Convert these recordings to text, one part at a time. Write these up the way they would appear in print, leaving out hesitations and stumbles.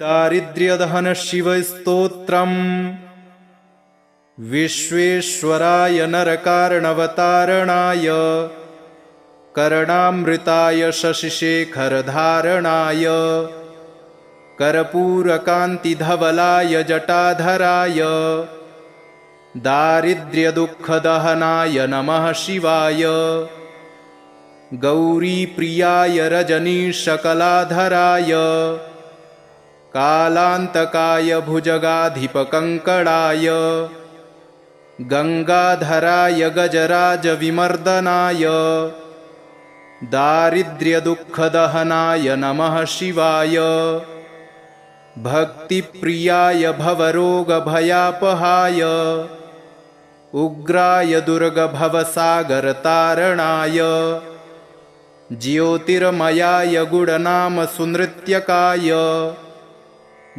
दारिद्र्यदहन शिवस्तोत्रम् विश्वेश्वराय नरकारणवतारणाय करणामृताय शशिशेखरधारणाय कर्पूरकान्तिधवलाय जटाधराय दारिद्र्यदुःखदहनाय नमः शिवाय गौरीप्रियाय रजनीशकलाधराय कालान्तकाय भुजगाधिपकङ्कणाय गंगाधराय गजराजविमर्दनाय दारिद्र्यदुःखदहनाय नमः शिवाय भक्तिप्रियाय भवरोगभयापहाय उग्राय दुर्गभवसागरतारणाय ज्योतिर्मयाय गुणनामसुनृत्यकाय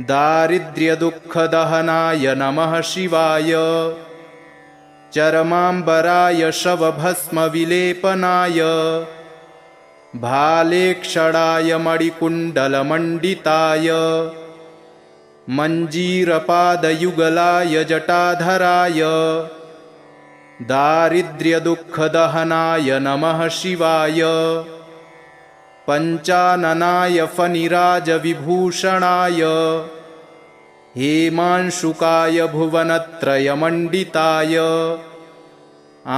दारिद्र्यदुःखदहनाय नमः शिवाय चरमाम्बराय शवभस्मविलेपनाय भालेक्षणाय मणिकुण्डलमण्डिताय मञ्जीरपादयुगलाय जटाधराय दारिद्र्यदुःखदहनाय नमः शिवाय पञ्चाननाय फणिराजविभूषणाय हेमांशुकाय भुवनत्रयमण्डिताय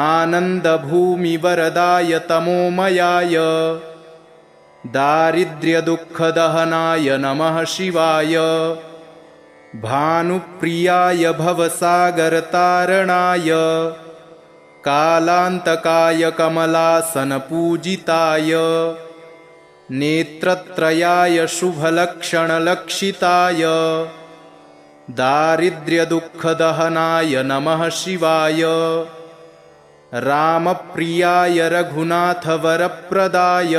आनन्दभूमिवरदाय तमोमयाय दारिद्र्यदुःखदहनाय नमः शिवाय भानुप्रियाय भवसागरतारणाय कालान्तकाय कमलासनपूजिताय नेत्रत्रयाय शुभलक्षणलक्षिताय दारिद्र्यदुःखदहनाय नमः शिवाय रामप्रियाय रघुनाथवरप्रदाय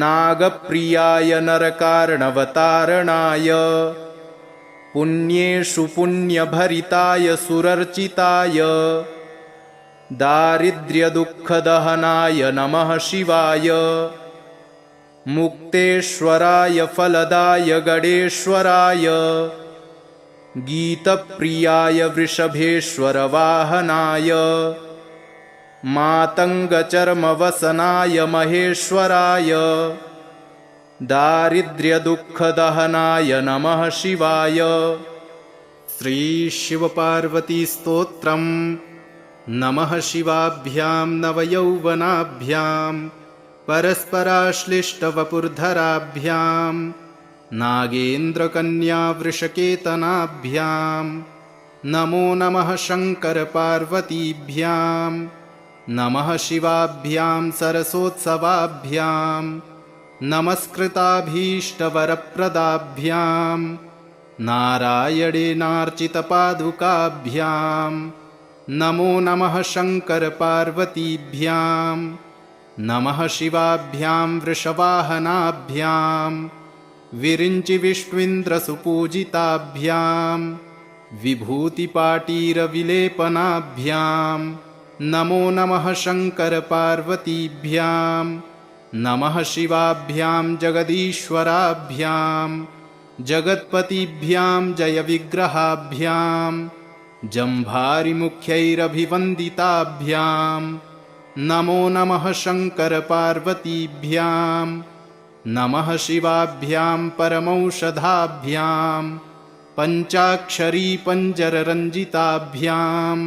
नागप्रियाय नरकारणवतारणाय पुण्येषु पुण्यभरिताय सुरर्चिताय दारिद्र्यदुःखदहनाय नमः शिवाय मुक्तेश्वराय फलदाय गणेश्वराय गीतप्रियाय वृषभेश्वरवाहनाय मातङ्गचर्मवसनाय महेश्वराय दारिद्र्यदुःखदहनाय नमः शिवाय। श्रीशिवपार्वतीस्तोत्रम्। नमः शिवाभ्यां नवयौवनाभ्यां परस्पराश्लिष्टवपुर्धराभ्यां नागेन्द्रकन्यावृषकेतनाभ्यां नमो नमः शङ्करपार्वतीभ्यां नमः शिवाभ्यां सरसोत्सवाभ्यां नमस्कृताभीष्टवरप्रदाभ्यां नारायणेनार्चितपादुकाभ्यां नमो नमः शङ्करपार्वतीभ्यां नमः शिवाभ्यां वृषवाहनाभ्यां विरिञ्चिविष्णुन्द्रसुपूजिताभ्यां विभूतिपाटीरविलेपनाभ्यां नमो नमः शङ्करपार्वतीभ्यां नमः शिवाभ्यां जगदीश्वराभ्यां जगत्पतिभ्यां जयविग्रहाभ्यां जम्भारिमुख्यैरभिवन्दिताभ्यां नमो नमः शङ्करपार्वतीभ्यां नमः शिवाभ्यां परमौषधाभ्यां पञ्चाक्षरी पञ्जररञ्जिताभ्यां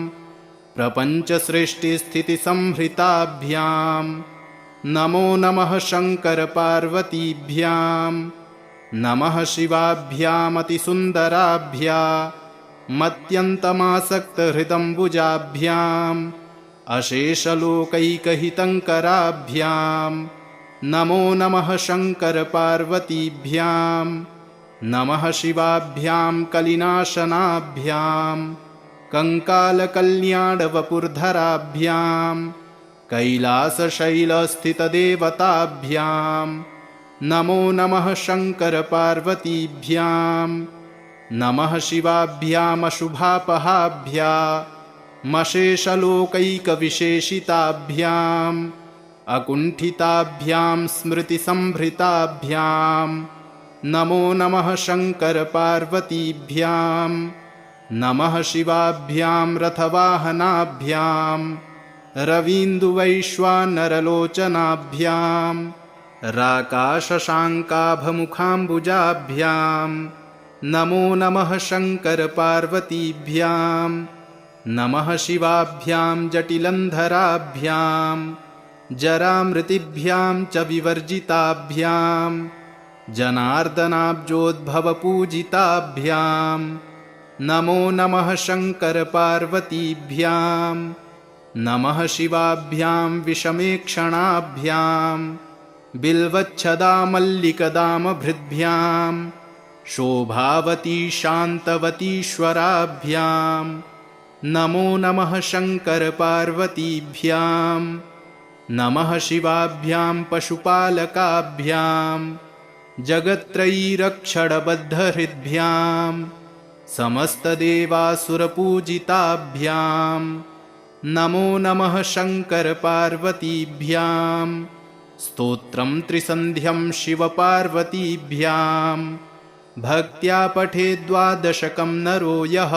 प्रपञ्चसृष्टिस्थितिसंहृताभ्यां नमो नमः शङ्करपार्वतीभ्यां नमः शिवाभ्यामतिसुन्दराभ्यामत्यन्तमासक्तहृदम्बुजाभ्याम् अशेषलोकैकहितङ्कराभ्यां नमो नमः शङ्करपार्वतीभ्यां नमः शिवाभ्यां कलिनाशनाभ्यां कङ्कालकल्याणवपुर्धराभ्यां कैलासशैलस्थितदेवताभ्यां नमो नमः शङ्करपार्वतीभ्यां नमः शिवाभ्यामशुभापहाभ्यामशेषलोकैकविशेषिताभ्याम् अकुण्ठिताभ्यां स्मृतिसंभृताभ्यां नमो नमः शङ्करपार्वतीभ्यां नमः शिवाभ्यां रथवाहनाभ्यां रवीन्दुवैश्वानरलोचनाभ्यां राकाशशाङ्काभमुखाम्बुजाभ्यां नमो नमः शङ्करपार्वतीभ्यां नमः शिवाभ्यां जटिलन्धराभ्यां जरामृतिभ्यां च विवर्जिताभ्यां जनार्दनाब्जोद्भवपूजिताभ्यां नमो नमः शङ्करपार्वतीभ्यां नमः शिवाभ्यां विषमेक्षणाभ्यां बिल्वच्छदामल्लिकदामभृद्भ्यां शोभावती शान्तवतीश्वराभ्यां नमो नमः शङ्करपार्वतीभ्यां नमः शिवाभ्यां पशुपालकाभ्यां जगत्त्रयीरक्षणबद्धहृद्भ्यां समस्तदेवासुरपूजिताभ्यां नमो नमः शङ्करपार्वतीभ्यां स्तोत्रं त्रिसन्ध्यं शिवपार्वतीभ्यां भक्त्या पठेद्वादशकं नरो यः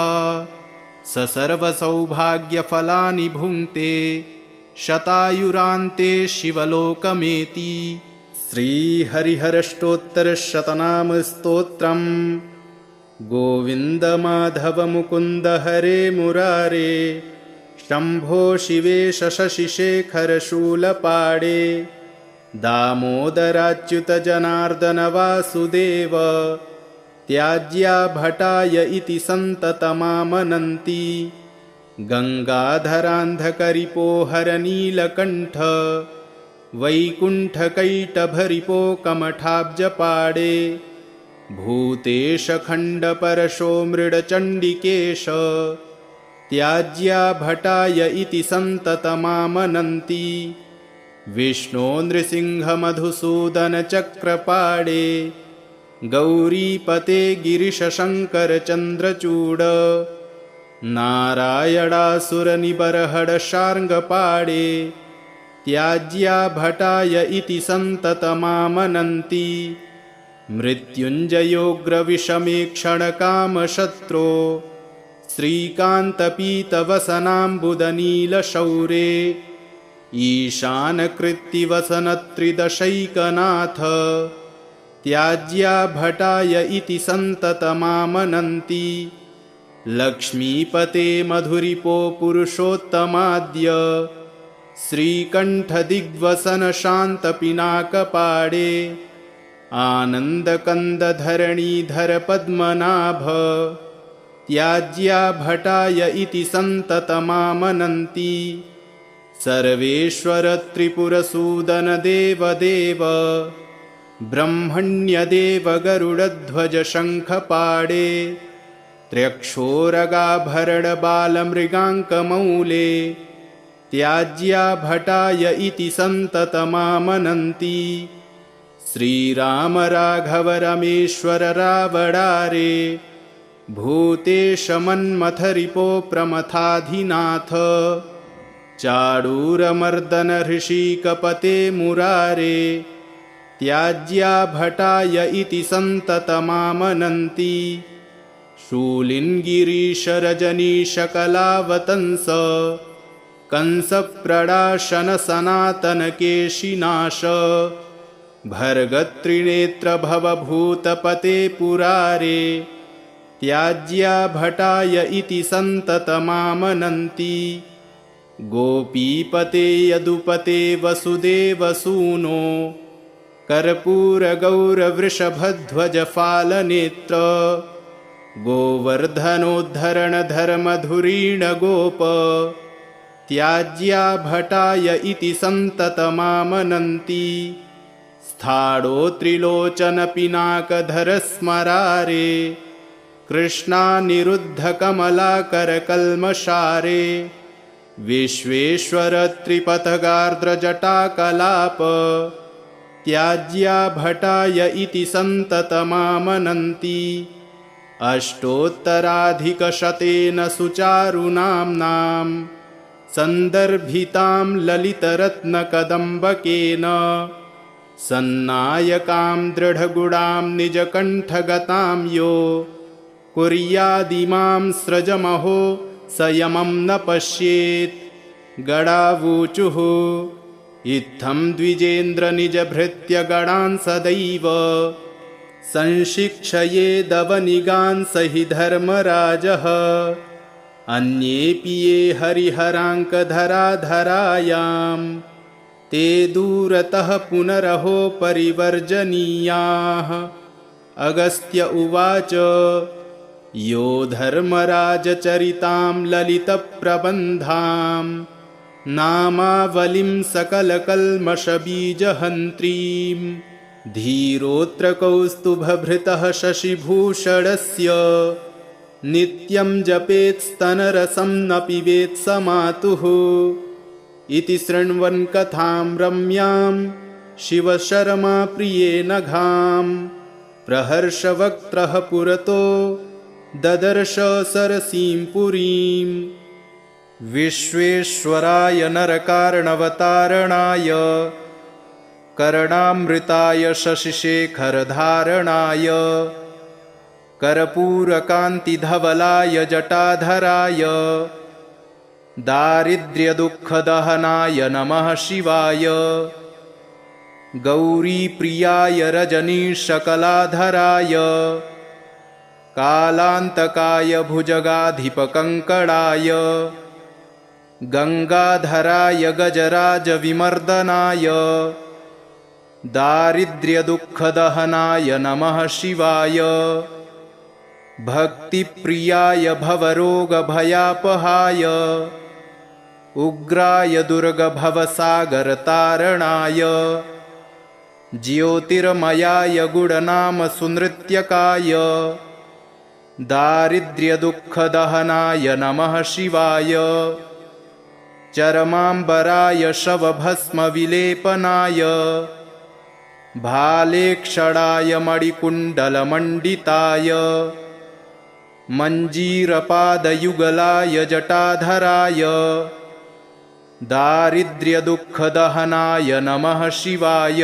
स सर्वसौभाग्यफलानि भुङ्क्ते शतायुरान्ते शिवलोकमेति। श्रीहरिहरष्टोत्तरशतनामस्तोत्रम्। गोविन्द माधव मुकुन्द हरे मुरारे, शम्भो शिवेश शशिशेखर शूलपाणे, दामोदराच्युत जनार्दन वासुदेव, त्याज्या भटाय इति सन्ततमामनन्ति। गङ्गाधरान्धकरिपोहर नीलकण्ठ, वैकुण्ठकैटभरिपो कमठाब्जपाणे, भूतेश खण्डपरशो मृडचण्डिकेश, त्याज्या भटाय इति सन्ततमामनन्ति। विष्णो नृसिंहमधुसूदन चक्रपाणे, गौरीपते गिरिशशङ्करचन्द्रचूड, नारायणासुरनिबर्हड शार्ङ्गपाणे, त्याज्या भटाय इति सन्ततमामनन्ति। मृत्युञ्जयोग्रविषमेक्षणकामशत्रो, श्रीकान्तपीतवसनाम्बुदनीलशौरे, ईशानकृत्तिवसनत्रिदशैकनाथ, त्याज्या भटाय इति सन्ततमामनन्ति। लक्ष्मीपते मधुरिपो पुरुषोत्तमाद्य, श्रीकण्ठदिग्वसन शान्तपिनाकपाणे, आनन्दकन्दधरणीधर पद्मनाभ, त्याज्या भटाय इति सन्ततमामनन्ति। सर्वेश्वर त्रिपुरसूदन देवदेव, ब्रह्मण्यदेव गरुडध्वज शङ्खपाणे, त्र्यक्षोरगाभरण बालमृगाङ्कमौले, त्याज्या भटाय इति सन्ततमामनन्ति। श्रीराम राघव रमेश्वर रावणारे, भूतेश मन्मथरिपो प्रमथाधिनाथ, चाडूरमर्दन हृषीकपते मुरारे, त्याज्या भटाय इति सन्ततमामनन्ति। शूलिन्गिरीश रजनीश कलावतंस, कंसप्रणाशन सनातन केशिनाश, भर्गत्रिनेत्र भवभूतपते पुरारे, त्याज्या भटाय इति सन्ततमामनन्ति। गोपीपते यदुपते वसुदेवसूनो, कर्पूरगौरवृषभध्वज फालनेत्र, गोवर्धनोद्धरण धर्मधुरीण गोप, त्याज्या भटाय इति सन्ततमामनन्ति। स्थाणो त्रिलोचन पिनाकधर स्मरारे, कृष्णानिरुद्धकमलाकर कल्मषारे, विश्वेश्वर त्रिपथगार्द्र जटाकलाप, त्याज्या भटाय इति सन्ततमामनन्ति। अष्टोत्तराधिकशतेन सुचारुनाम्नां, सन्दर्भितां ललितरत्नकदम्बकेन, सन्नायकां दृढगुडां निजकण्ठगतां यो कुर्यादिमां स्रजमहो संयमं न पश्येत्। गणावूचुः इत्थं द्विजेन्द्र निजभृत्य गणान् सदैव संशिक्षयेदवनिगान् स हि धर्मराजः। अन्येऽपि ये हरिहराङ्कधराधरायां ते दूरतः पुनरहो परिवर्जनीयाः। अगस्त्य उवाच यो धर्मराजचरितां ललितप्रबन्धां नामावलिं सकलकल्मषबीजहन्त्रीं धीरोऽत्र कौस्तुभभृतः शशिभूषणस्य नित्यं जपेत्स्तनरसं न पिबेत् स मातुः। इति शृण्वन् कथां रम्यां शिवशर्मा प्रियेण घां प्रहर्षवक्त्रः पुरतो ददर्श सरसीं पुरीं। विश्वेश्वराय नरकार्णवतारणाय कर्णामृताय शशिशेखरधारणाय कर्पूरकान्तिधवलाय जटाधराय दारिद्र्यदुःखदहनाय नमः शिवाय। गौरीप्रियाय रजनीशकलाधराय कालान्तकाय भुजगाधिपकङ्कणाय गङ्गाधराय गजराजविमर्दनाय दारिद्र्यदुःखदहनाय नमः शिवाय। भक्तिप्रियाय भवरोगभयापहाय उग्राय दुर्गभवसागरतारणाय ज्योतिर्मयाय गुणनामसुनृत्यकाय दारिद्र्यदुःखदहनाय नमः शिवाय। चरमाम्बराय शवभस्मविलेपनाय भालेक्षणाय मणिकुण्डलमण्डिताय मञ्जीरपादयुगलाय जटाधराय दारिद्र्यदुःखदहनाय नमः शिवाय।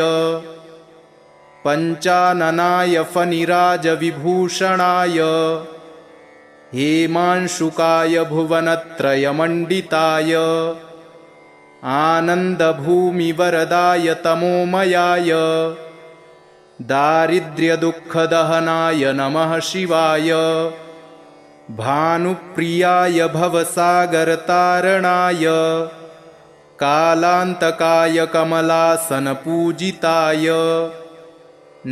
पञ्चाननाय फणिराजविभूषणाय हेमांशुकाय भुवनत्रयमण्डिताय आनन्दभूमिवरदाय तमोमयाय दारिद्र्यदुःखदहनाय नमः शिवाय। भानुप्रियाय भवसागरतारणाय कालान्तकाय कमलासनपूजिताय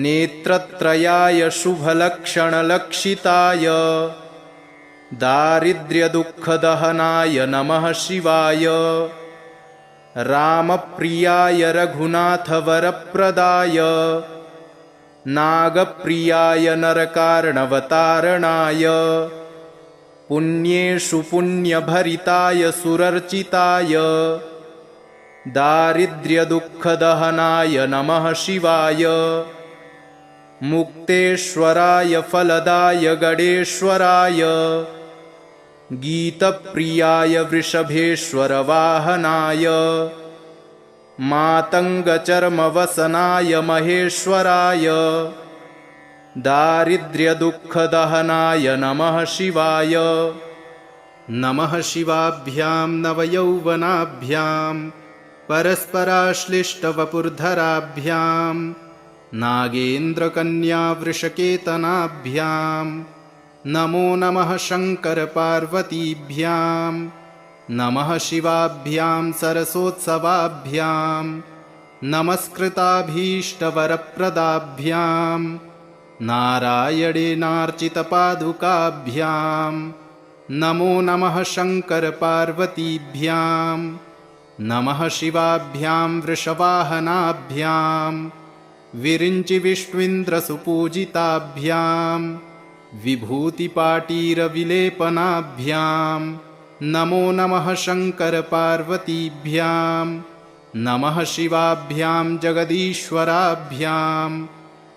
नेत्रत्रयाय शुभलक्षणलक्षिताय दारिद्र्यदुःखदहनाय नमः शिवाय। रामप्रियाय रघुनाथवरप्रदाय नागप्रियाय नरकार्णवतारणाय पुण्येषु पुण्यभरिताय सुरर्चिताय दारिद्र्यदुःखदहनाय नमः शिवाय। मुक्तेश्वराय फलदाय गणेश्वराय गीतप्रियाय वृषभेश्वरवाहनाय मातङ्गचर्मवसनाय महेश्वराय दारिद्र्यदुःखदहनाय नमः शिवाय। नमः शिवाभ्यां नवयौवनाभ्यां परस्पराश्लिष्टवपुर्धराभ्यां नागेन्द्रकन्यावृषकेतनाभ्यां नमो नमः शङ्करपार्वतीभ्यां। नमः शिवाभ्यां सरसोत्सवाभ्यां नमस्कृताभीष्टवरप्रदाभ्यां नारायणेनार्चितपादुकाभ्यां नमो नमः शङ्करपार्वतीभ्यां। नमः शिवाभ्यां वृषवाहनाभ्यां विरिञ्चिविष्णुन्द्रसुपूजिताभ्यां विभूतिपाटीरविलेपनाभ्यां नमो नमः शङ्करपार्वतीभ्यां। नमः शिवाभ्यां जगदीश्वराभ्यां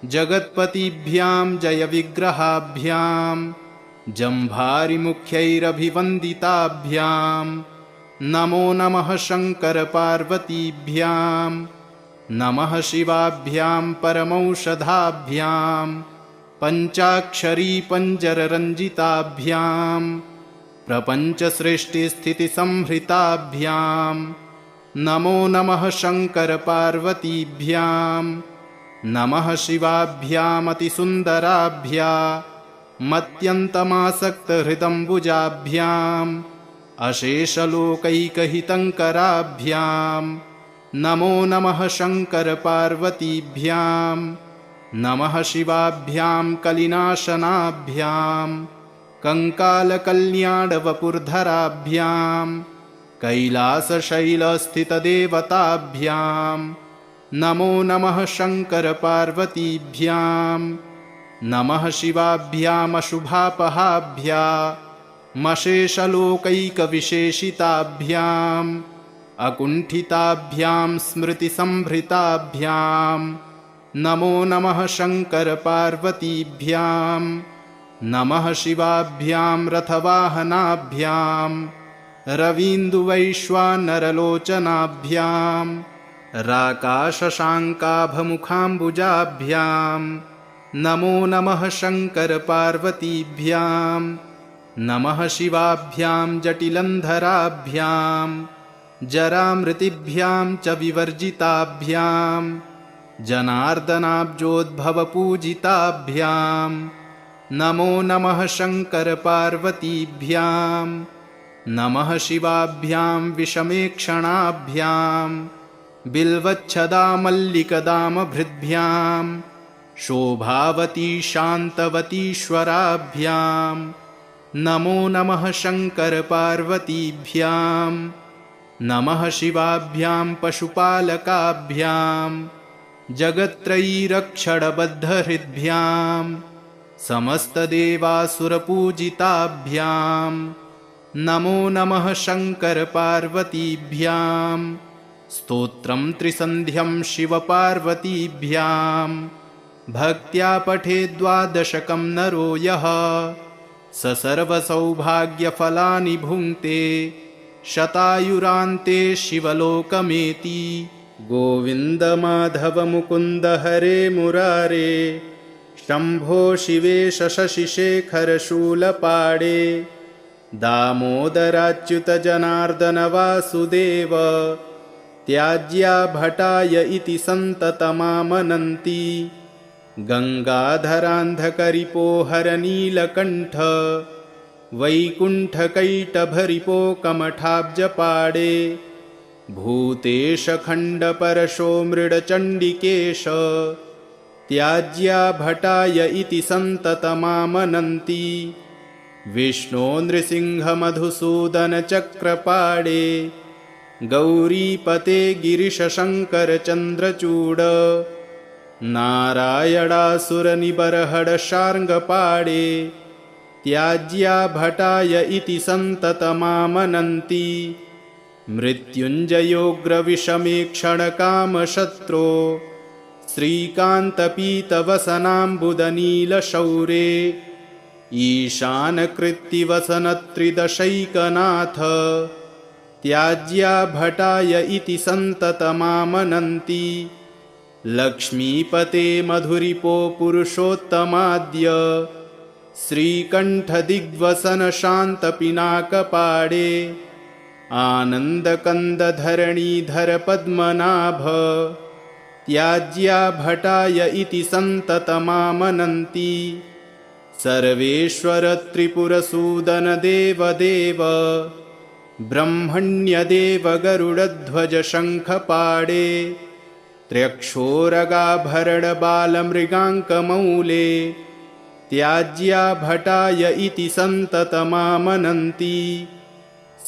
जगत्पतिभ्यां जयविग्रहाभ्यां जम्भारिमुख्यैरभिवन्दिताभ्यां नमो नमः शङ्करपार्वतीभ्यां। नमः शिवाभ्यां परमौषधाभ्यां पञ्चाक्षरी पञ्जररञ्जिताभ्यां प्रपञ्चसृष्टिस्थितिसंहृताभ्यां नमो नमः शङ्करपार्वतीभ्यां नमः शिवाभ्यामतिसुन्दराभ्यामत्यन्तमासक्तहृदम्बुजाभ्याम् अशेषलोकैकहितङ्कराभ्यां नमो नमः शङ्करपार्वतीभ्यां नमः शिवाभ्यां कलिनाशनाभ्यां कङ्कालकल्याणवपुर्धराभ्यां कैलासशैलस्थितदेवताभ्यां नमो नमः शङ्करपार्वतीभ्यां नमः शिवाभ्यामशुभापहाभ्यामशेषलोकैकविशेषिताभ्याम् अकुण्ठिताभ्यां स्मृतिसंभृताभ्यां नमो नमः शङ्करपार्वतीभ्यां नमः शिवाभ्यां रथवाहनाभ्यां रवीन्दुवैश्वानरलोचनाभ्यां राकाशशाङ्काभमुखाम्बुजाभ्यां नमो नमः शङ्करपार्वतीभ्यां नमः शिवाभ्यां जटिलन्धराभ्यां जरामृतिभ्यां च विवर्जिताभ्यां जनार्दनाब्जोद्भवपूजिताभ्यां नमो नमः शङ्करपार्वतीभ्यां नमः शिवाभ्यां विषमेक्षणाभ्यां बिल्वच्छदामल्लिकदामभृद्भ्यां शोभावती शान्तवतीश्वराभ्यां नमो नमः शङ्करपार्वतीभ्यां नमः शिवाभ्यां पशुपालकाभ्यां जगत्त्रयीरक्षणबद्धहृद्भ्यां समस्तदेवासुरपूजिताभ्यां नमो नमः शङ्करपार्वतीभ्यां स्तोत्रं त्रिसन्ध्यं शिवपार्वतीभ्यां भक्त्या पठेद्वादशकं नरो यः स सर्वसौभाग्यफलानि भुङ्क्ते शतायुरान्ते शिवलोकमेति गोविन्द माधव मुकुन्द हरे मुरारे शम्भो शिवेश शशिशेखर शूलपाणे दामोदराच्युत जनार्दन वासुदेव त्याज्या भटाय इति सन्ततमामनन्ति गङ्गाधरान्धकरिपोहरनीलकण्ठ वैकुण्ठकैटभरिपोकमठाब्जपाणे भूतेशखण्डपरशो मृडचण्डिकेश त्याज्या भटाय इति सन्ततमामनन्ति विष्णो नृसिंहमधुसूदनचक्रपाणे गौरीपते गिरिशशङ्करचन्द्रचूड नारायणासुरनिबर्हडशार्ङ्गपाणे त्याज्या भटाय इति सन्ततमामनन्ति मृत्युञ्जयोग्रविषमेक्षणकामशत्रो श्रीकान्तपीतवसनाम्बुदनीलशौरे ईशानकृत्तिवसनत्रिदशैकनाथ त्याज्या भटाय इति सन्ततमामनन्ति लक्ष्मीपते मधुरिपो पुरुषोत्तमाद्य श्रीकण्ठदिग्वसनशान्तपिनाकपाणे आनन्दकन्दधरणीधरपद्मनाभ त्याज्या भटाय इति सन्ततमामनन्ति सर्वेश्वर त्रिपुरसूदन देवदेव ब्रह्मण्यदेव गरुडध्वज शङ्खपाणे त्र्यक्षोरगाभरणबालमृगाङ्कमौले त्याज्या भटाय इति सन्ततमामनन्ति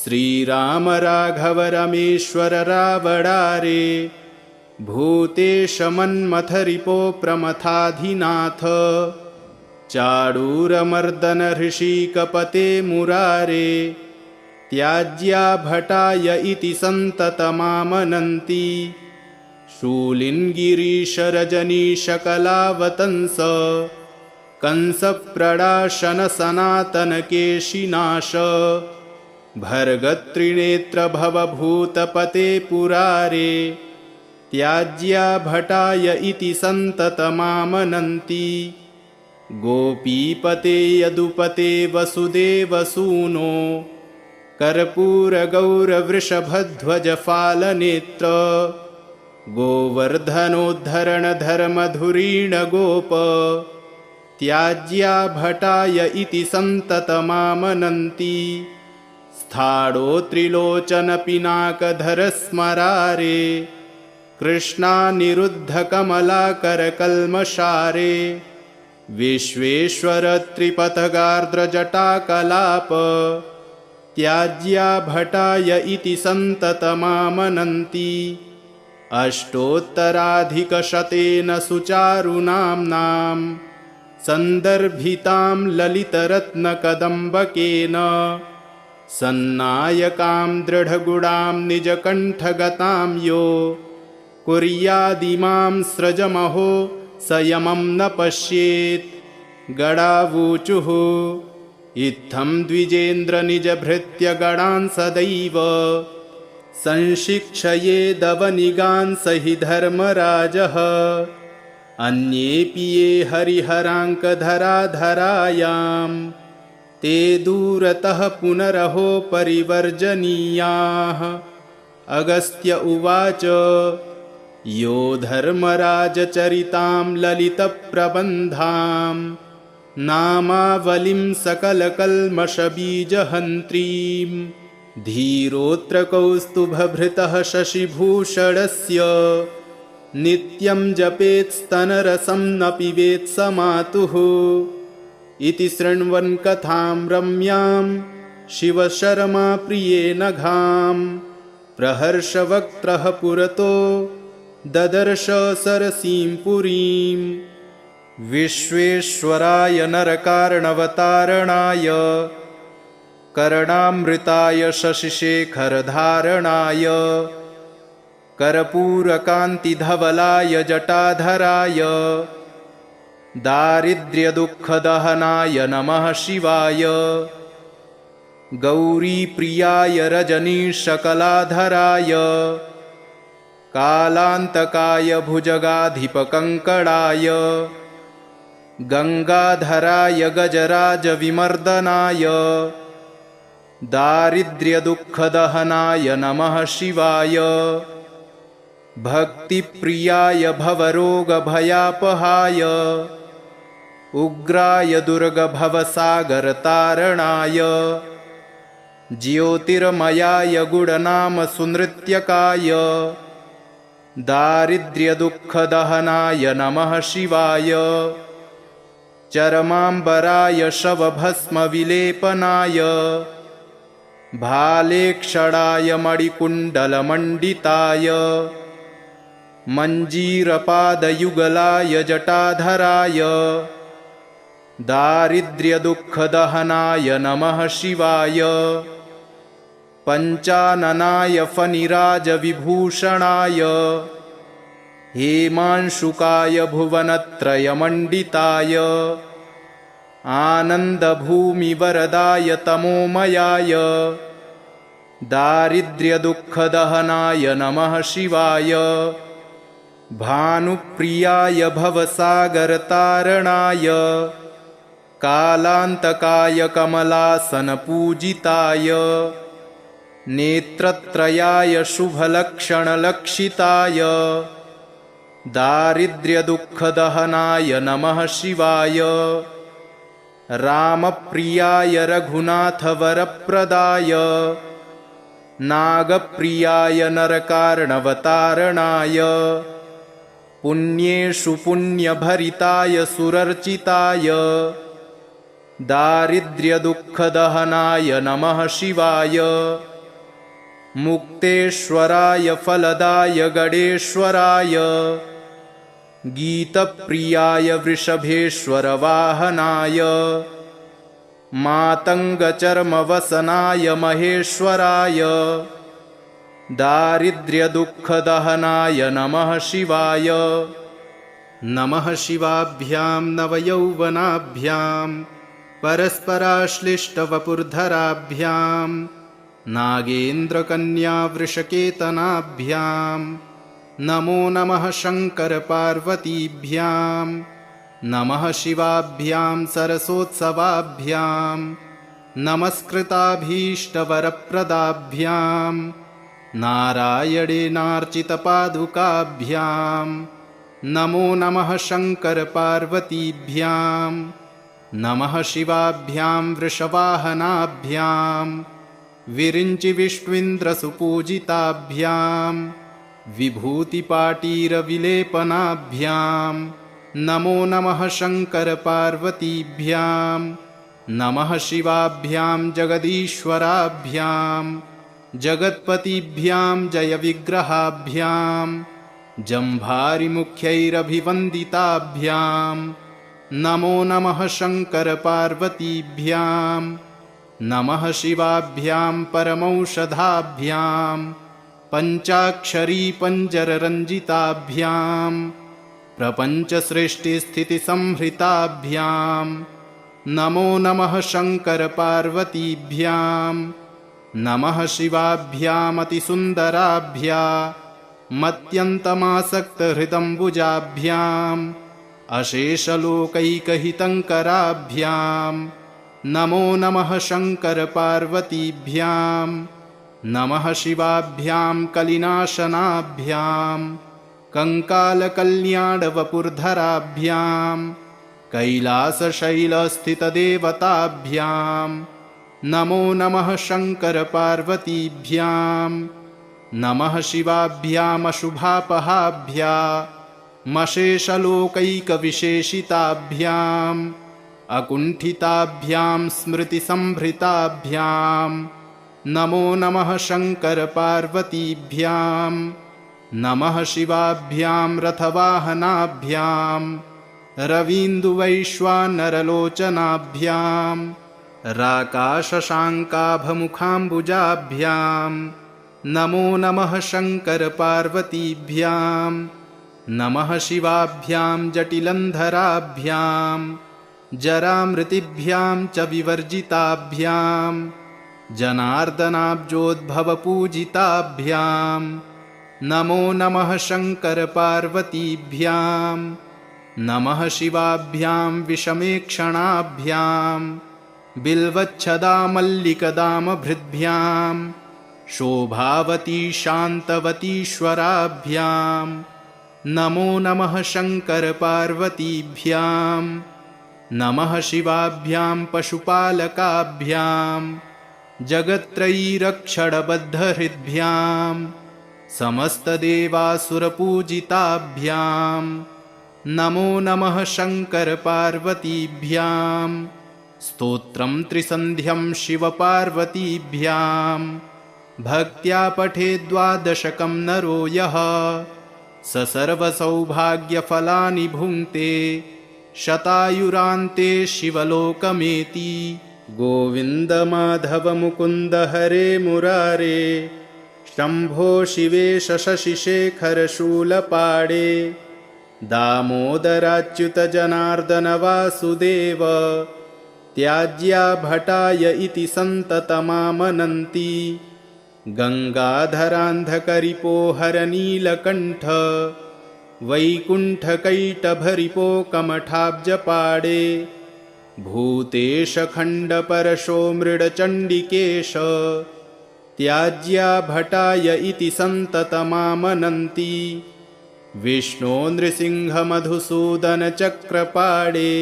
श्रीराम राघव रमेश्वर रावणारे भूतेश मन्मथरिपो प्रमथाधिनाथ चाडूरमर्दन ऋषिकपते मुरारे त्याज्या भटाय इति सन्ततमामनन्ति शूलिन्गिरीशरजनीशकलावतंस कंसप्रडाशनसनातनकेशिनाश भर्गत्रिनेत्र भवभूतपते पुरारे त्याज्या भटाय इति सन्ततमामनन्ति गोपीपते यदुपते वसुदेवसूनो कर्पूरगौरवृषभध्वजफालनेत्र गोवर्धनोद्धरणधर्मधुरीण गोप त्याज्या भटाय इति सन्ततमामनन्ति स्थाणो त्रिलोचनपिनाकधरस्मरारे कृष्णानिरुद्धकमलाकरकल्मषारे विश्वेश्वर त्रिपथगार्द्रजटाकलाप त्याज्या भटाय इति सन्ततमामनन्ति अष्टोत्तराधिकशतेन सुचारुनाम्नां सन्दर्भितां ललितरत्नकदम्बकेन सन्नायकां दृढगुडां निजकण्ठगतां यो कुर्यादिमां स्रजमहो स यमं न पश्येत् गडावूचुः इत्थं द्विजेन्द्रनिजभृत्यगणान् सदैव संशिक्षयेदवनिगान् स हि धर्मराजः अन्येऽपि ये हरिहराङ्कधराधरायां ते दूरतः पुनरहो परिवर्जनीयाः। अगस्त्य उवाच यो धर्मराजचरितां ललितप्रबन्धां नामावलिं सकलकल्मषबीजहन्त्रीं धीरोऽत्र कौस्तुभभृतः शशिभूषणस्य नित्यं जपेत्स्तनरसं न पिबेत् स मातुः इति शृण्वन् कथां रम्यां शिवशर्मा प्रियेण घां प्रहर्षवक्त्रः पुरतो ददर्श सरसीं पुरीं विश्वेश्वराय नरकार्णवतारणाय कर्णामृताय शशिशेखरधारणाय कर्पूरकान्तिधवलाय जटाधराय दारिद्र्यदुःखदहनाय नमः शिवाय गौरीप्रियाय रजनीशकलाधराय कालान्तकाय भुजगाधिपकङ्कणाय गङ्गाधराय गजराजविमर्दनाय दारिद्र्यदुःखदहनाय नमः शिवाय भक्तिप्रियाय भवरोगभयापहाय उग्राय दुर्गभवसागरतारणाय ज्योतिर्मयाय गुणनामसुनृत्यकाय दारिद्र्यदुःखदहनाय नमः शिवाय चरमाम्बराय शवभस्मविलेपनाय भालेक्षणाय मणिकुण्डलमण्डिताय मञ्जीरपादयुगलाय जटाधराय दारिद्र्यदुःखदहनाय नमः शिवाय पञ्चाननाय फणिराजविभूषणाय हेमांशुकाय भुवनत्रयमण्डिताय आनन्दभूमिवरदाय तमोमयाय दारिद्र्यदुःखदहनाय नमः शिवाय भानुप्रियाय भवसागरतारणाय कालान्तकाय कमलासनपूजिताय नेत्रत्रयाय शुभलक्षणलक्षिताय दारिद्र्यदुःखदहनाय नमः शिवाय रामप्रियाय रघुनाथवरप्रदाय नागप्रियाय नरकार्णवतारणाय पुण्येषु पुण्यभरिताय सुरर्चिताय दारिद्र्यदुःखदहनाय नमः शिवाय मुक्तेश्वराय फलदाय गणेश्वराय गीतप्रियाय वृषभेश्वरवाहनाय मातङ्गचर्मवसनाय महेश्वराय दारिद्र्यदुःखदहनाय नमः शिवाय नमः शिवाभ्यां नवयौवनाभ्यां परस्पराश्लिष्टवपुर्धराभ्यां नागेन्द्रकन्यावृषकेतनाभ्यां नमो नमः शङ्करपार्वतीभ्यां नमः शिवाभ्यां सरसोत्सवाभ्यां नमस्कृताभीष्टवरप्रदाभ्यां नारायणेनार्चितपादुकाभ्यां नमो नमः शङ्करपार्वतीभ्यां नमः शिवाभ्यां वृषवाहनाभ्यां विरिञ्चिविष्णुन्द्रसुपूजिताभ्यां विभूतिपाटीरविलेपनाभ्यां नमो नमः शङ्करपार्वतीभ्यां नमः शिवाभ्यां जगदीश्वराभ्यां जगत्पतिभ्यां जयविग्रहाभ्यां जम्भारिमुख्यैरभिवन्दिताभ्यां नमो नमः शङ्करपार्वतीभ्यां नमः शिवाभ्यां परमौषधाभ्यां पञ्चाक्षरी पञ्जररञ्जिताभ्यां प्रपञ्चसृष्टिस्थितिसंहृताभ्यां नमो नमः शङ्करपार्वतीभ्यां नमः शिवाभ्यामतिसुन्दराभ्यामत्यन्तमासक्तहृदम्बुजाभ्याम् अशेषलोकैकहितङ्कराभ्यां नमो नमः शङ्करपार्वतीभ्यां नमः शिवाभ्यां कलिनाशनाभ्यां कङ्कालकल्याणवपुर्धराभ्यां कैलासशैलस्थितदेवताभ्यां नमो नमः शङ्करपार्वतीभ्यां नमः शिवाभ्यामशुभापहाभ्यामशेषलोकैकविशेषिताभ्याम् अकुण्ठिताभ्यां स्मृतिसंभृताभ्यां नमो नमः शङ्करपार्वतीभ्यां नमः शिवाभ्यां रथवाहनाभ्यां रवीन्दुवैश्वानरलोचनाभ्यां राकाशशाङ्काभमुखाम्बुजाभ्यां नमो नमः शङ्करपार्वतीभ्यां नमः शिवाभ्यां जटिलन्धराभ्यां जरामृतिभ्यां च विवर्जिताभ्यां जनार्दनाब्जोद्भवपूजिताभ्यां नमो नमः शङ्करपार्वतीभ्यां नमः शिवाभ्यां विषमेक्षणाभ्यां बिल्वच्छदामल्लिकदामभृद्भ्यां शोभावती शान्तवतीश्वराभ्यां नमो नमः शङ्करपार्वतीभ्यां नमः शिवाभ्यां पशुपालकाभ्यां जगत्त्रयीरक्षणबद्धहृद्भ्यां समस्तदेवासुरपूजिताभ्यां नमो नमः शङ्करपार्वतीभ्यां स्तोत्रं त्रिसन्ध्यं शिवपार्वतीभ्यां भक्त्या पठेद्वादशकं नरो यः स सर्वसौभाग्यफलानि भुङ्क्ते शतायुरान्ते शिवलोकमेति गोविन्द माधव मुकुन्द हरे मुरारे शम्भो शिवेश शशिशेखर शूलपाणे दामोदराच्युत जनार्दन वासुदेव त्याज्या भटाय इति सन्ततमामनन्ति गङ्गाधरान्धकरिपोहरनीलकण्ठ वैकुण्ठकैटभरिपो कमठाब्जपाडे भूतेशखण्डपरशो मृडचण्डिकेश त्याज्या भटाय इति सन्ततमामनन्ति विष्णो नृसिंहमधुसूदनचक्रपाणे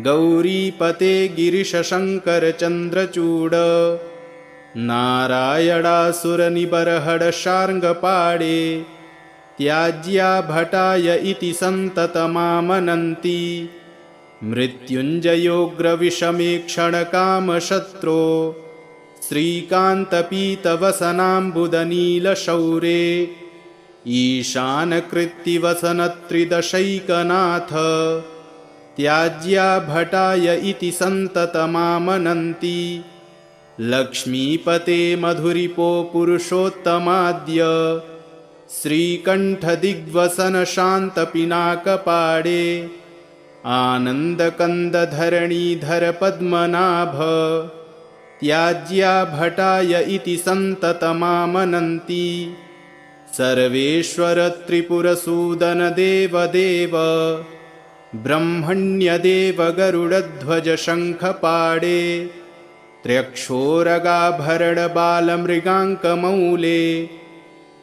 गौरीपते गिरिशशङ्करचन्द्रचूड नारायणासुरनिबर्हडशार्ङ्गपाणे त्याज्या भटाय इति सन्ततमामनन्ति मृत्युञ्जयोग्रविषमेक्षणकामशत्रो श्रीकान्तपीतवसनाम्बुदनीलशौरे ईशानकृत्तिवसनत्रिदशैकनाथ त्याज्या भटाय इति सन्ततमामनन्ति लक्ष्मीपते मधुरिपो पुरुषोत्तमाद्य श्रीकण्ठदिग्वसनशान्तपिनाकपाणे आनन्दकन्दधरणीधरपद्मनाभ त्याज्या भटाय इति सन्ततमामनन्ति सर्वेश्वर त्रिपुरसूदन देवदेव ब्रह्मण्यदेव गरुडध्वज शङ्खपाणे त्र्यक्षोरगाभरण बालमृगाङ्कमौले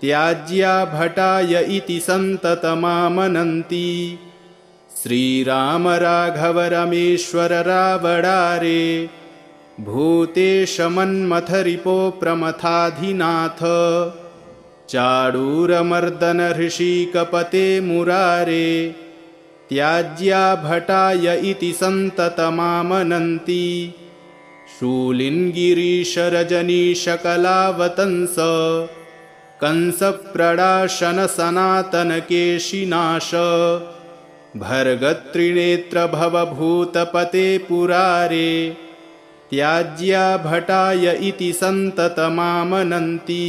त्याज्या भटाय इति सन्ततमामनन्ति श्रीराम राघव रमेश्वर रावणारे भूतेश मन्मथ रिपो प्रमथाधिनाथ चाडूरमर्दन ऋषिकपते मुरारे त्याज्या भटाय इति सन्ततमामनन्ति शूलिन्गिरीश रजनीश कलावतंस कंसप्रणाशन सनातन केशिनाश भर्गत्रिनेत्र भवभूतपते पुरारे त्याज्या भटाय इति सन्ततमामनन्ति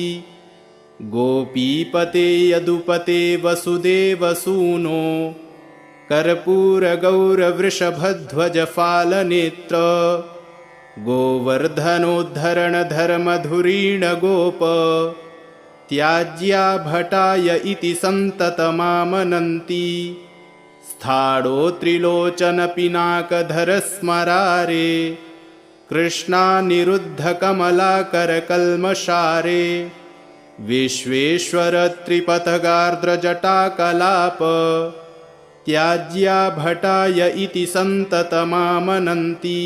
गोपीपते यदुपते वसुदेवसूनो कर्पूरगौरवृषभध्वज फालनेत्र गोवर्धनोद्धरण धर्मधुरीण गोप त्याज्या भटाय इति सन्ततमामनन्ति स्थाणो त्रिलोचन पिनाकधर स्मरारे कृष्णानिरुद्धकमलाकर कल्मषारे विश्वेश्वर त्रिपथगार्द्र जटाकलाप त्याज्या भटाय इति सन्ततमामनन्ति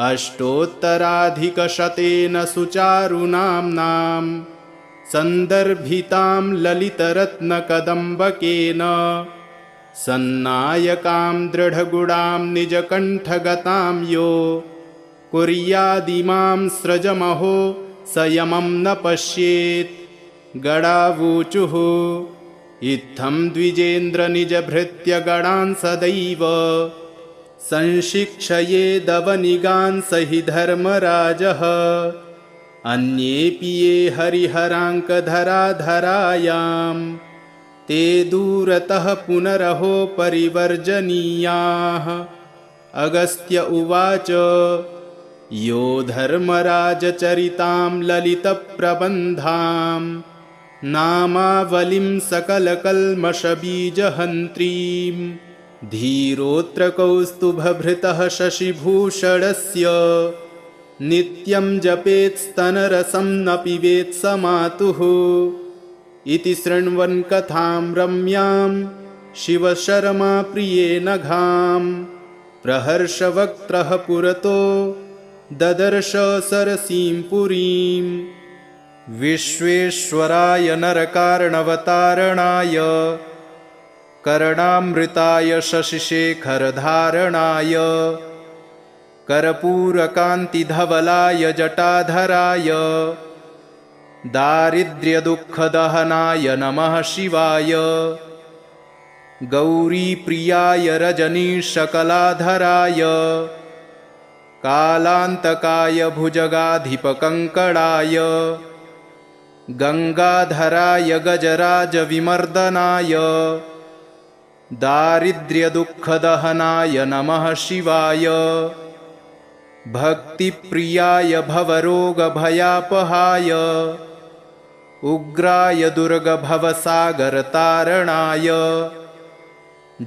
अष्टोत्तराधिकशतेन सुचारुनाम्नां सन्दर्भितां ललितरत्नकदम्बकेन सन्नायकां दृढगुडां निजकण्ठगतां यो कुर्यादिमां स्रजमहो संयमं न पश्येत् गडावूचुः इत्थं द्विजेन्द्र निजभृत्य गणान् सदैव संशिक्षयेदवनिगान् स हि धर्मराजः अन्येऽपि ये हरिहराङ्कधराधरायां ते दूरतः पुनरहो परिवर्जनीयाः अगस्त्य उवाच यो धर्मराजचरितां ललितप्रबन्धां नामावलिं सकलकल्मषबीजहन्त्रीं धीरोऽत्र कौस्तुभभृतः शशिभूषणस्य नित्यं जपेत्स्तनरसं न पिबेत् स मातुः इति शृण्वन् कथां रम्यां शिवशर्मा प्रियेण घां प्रहर्षवक्त्रः पुरतो ददर्श सरसीं पुरीं विश्वेश्वराय नरकार्णवतारणाय कर्णामृताय शशिशेखरधारणाय कर्पूरकान्तिधवलाय जटाधराय दारिद्र्यदुःखदहनाय नमः शिवाय गौरीप्रियाय रजनीशकलाधराय कालान्तकाय भुजगाधिपकङ्कणाय गङ्गाधराय गजराजविमर्दनाय दारिद्र्यदुःखदहनाय नमः शिवाय भक्तिप्रियाय भवरोगभयापहाय उग्राय दुर्गभवसागरतारणाय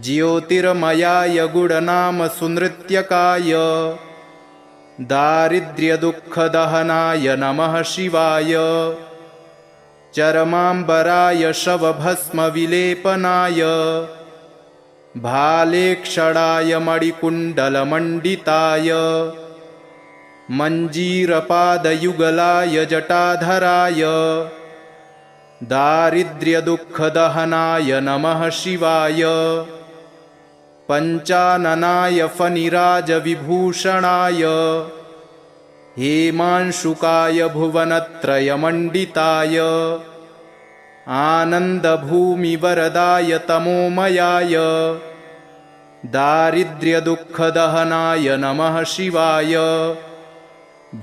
ज्योतिर्मयाय गुणनामसुनृत्यकाय दारिद्र्यदुःखदहनाय नमः शिवाय चरमाम्बराय शवभस्मविलेपनाय भालेक्षणाय मणिकुण्डलमण्डिताय मञ्जीरपादयुगलाय जटाधराय दारिद्र्यदुःखदहनाय नमः शिवाय पञ्चाननाय फणिराजविभूषणाय हेमांशुकाय भुवनत्रयमण्डिताय आनन्दभूमिवरदाय तमोमयाय दारिद्र्यदुःखदहनाय नमः शिवाय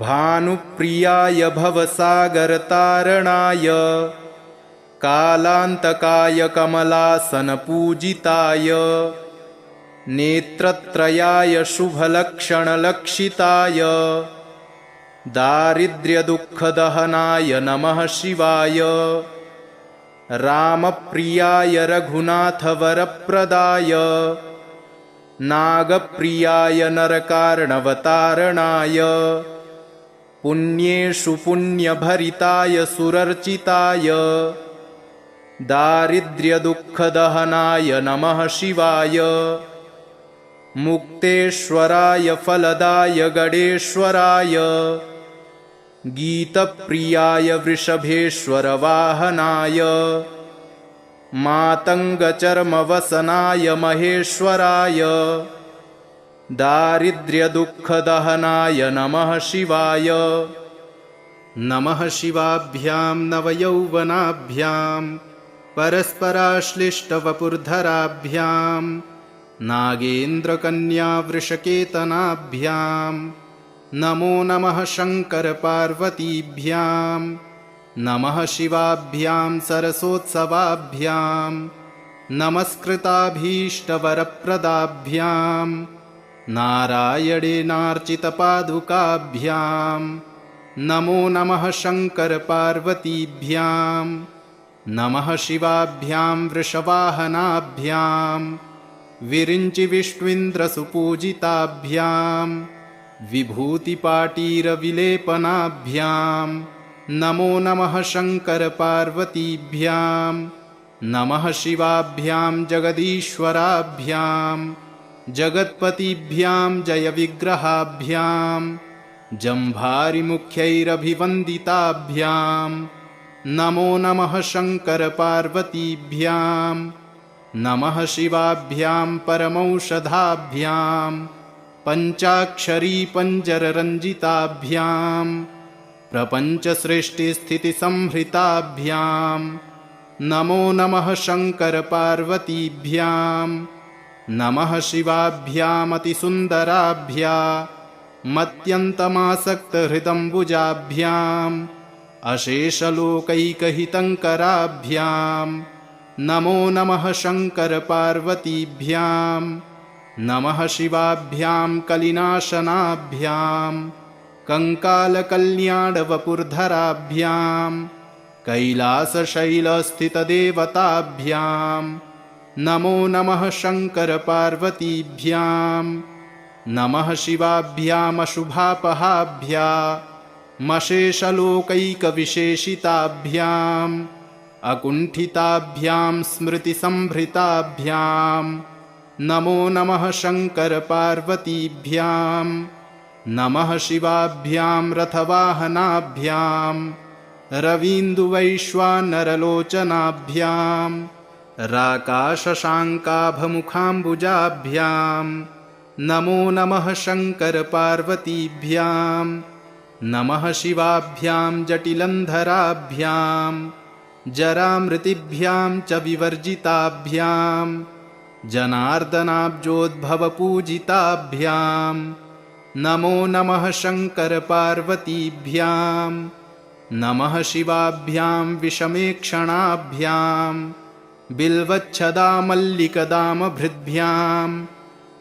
भानुप्रियाय भवसागरतारणाय कालान्तकाय कमलासनपूजिताय नेत्रत्रयाय शुभलक्षणलक्षिताय दारिद्र्यदुःखदहनाय नमः शिवाय रामप्रियाय रघुनाथवरप्रदाय नागप्रियाय नरकार्णवतारणाय पुण्येषु पुण्यभरिताय सुरर्चिताय दारिद्र्यदुःखदहनाय नमः शिवाय मुक्तेश्वराय फलदाय गणेश्वराय गीतप्रियाय वृषभेश्वरवाहनाय मातङ्गचर्मवसनाय महेश्वराय दारिद्र्यदुःखदहनाय नमः शिवाय नमः शिवाभ्यां नवयौवनाभ्यां परस्पराश्लिष्टवपुर्धराभ्यां नागेन्द्रकन्यावृषकेतनाभ्यां नमो नमः शङ्करपार्वतीभ्यां नमः शिवाभ्यां सरसोत्सवाभ्यां नमस्कृताभीष्टवरप्रदाभ्यां नारायणेनार्चितपादुकाभ्यां नमो नमः शङ्करपार्वतीभ्यां नमः शिवाभ्यां वृषवाहनाभ्यां विरिञ्चिविष्णुन्द्रसुपूजिताभ्यां विभूतिपाटीरविलेपनाभ्यां नमो नमः शङ्करपार्वतीभ्यां नमः शिवाभ्यां जगदीश्वराभ्यां जगत्पतिभ्यां जयविग्रहाभ्यां जम्भारिमुख्यैरभिवन्दिताभ्यां नमो नमः शङ्करपार्वतीभ्यां नमः शिवाभ्यां परमौषधाभ्यां पञ्चाक्षरी पञ्जररञ्जिताभ्यां प्रपञ्चसृष्टिस्थितिसंहृताभ्यां नमो नमः शङ्करपार्वतीभ्यां नमः शिवाभ्यामतिसुन्दराभ्यामत्यन्तमासक्तहृदम्बुजाभ्याम् अशेषलोकैकहितङ्कराभ्यां नमो नमः शङ्करपार्वतीभ्यां नमः शिवाभ्यां कलिनाशनाभ्यां कङ्कालकल्याणवपुर्धराभ्यां कैलासशैलस्थितदेवताभ्यां नमो नमः शङ्करपार्वतीभ्यां नमः शिवाभ्यामशुभापहाभ्यामशेषलोकैकविशेषिताभ्याम् अकुण्ठिताभ्यां स्मृतिसंभृताभ्यां नमो नमः शङ्करपार्वतीभ्यां नमः शिवाभ्यां रथवाहनाभ्यां रवीन्दुवैश्वानरलोचनाभ्यां राकाशशाङ्काभमुखाम्बुजाभ्यां नमो नमः शङ्करपार्वतीभ्यां नमः शिवाभ्यां जटिलन्धराभ्यां जरामृतिभ्यां च विवर्जिताभ्यां जनार्दनाब्जोद्भवपूजिताभ्यां नमो नमः शङ्करपार्वतीभ्यां नमः शिवाभ्यां विषमेक्षणाभ्यां बिल्वच्छदामल्लिकदामभृद्भ्यां